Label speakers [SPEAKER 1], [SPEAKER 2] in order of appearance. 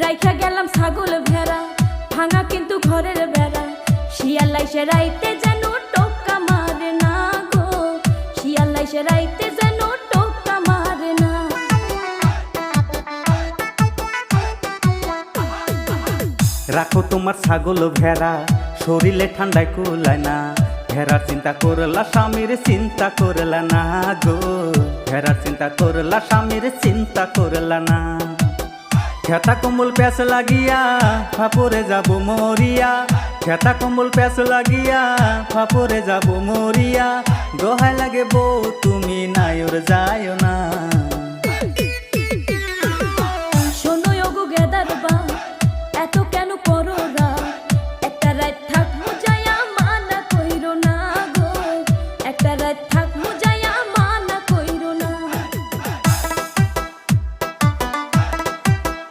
[SPEAKER 1] রাইখা গেলাম ছাগল ভেড়া, ভাঙা কিন্তু ঘরের বেড়া। শিয়াল আইসে রাইতে যেন টোকা মারে না গো, শিয়াল আইসে রাইতে যেন টোকা মারে না।
[SPEAKER 2] রাখো তোমার ছাগল ভেড়া, শরীরে ঠান্ডায় কুলায় না। ভেড়ার চিন্তা করলা স্বামীর চিন্তা করলা না গো, ভেড়ার চিন্তা করলা স্বামীর চিন্তা করলা না। খেতা কম্বল প্যাস লাগিয়া ফাপরে যাব মরিয়া, খেতা কম্বল প্যাস লাগিয়া ফাপরে যাব মরিয়া। দোহাই লাগে বউ তুমি নায়র যায় না।
[SPEAKER 1] শোনো ওগো গেদার বা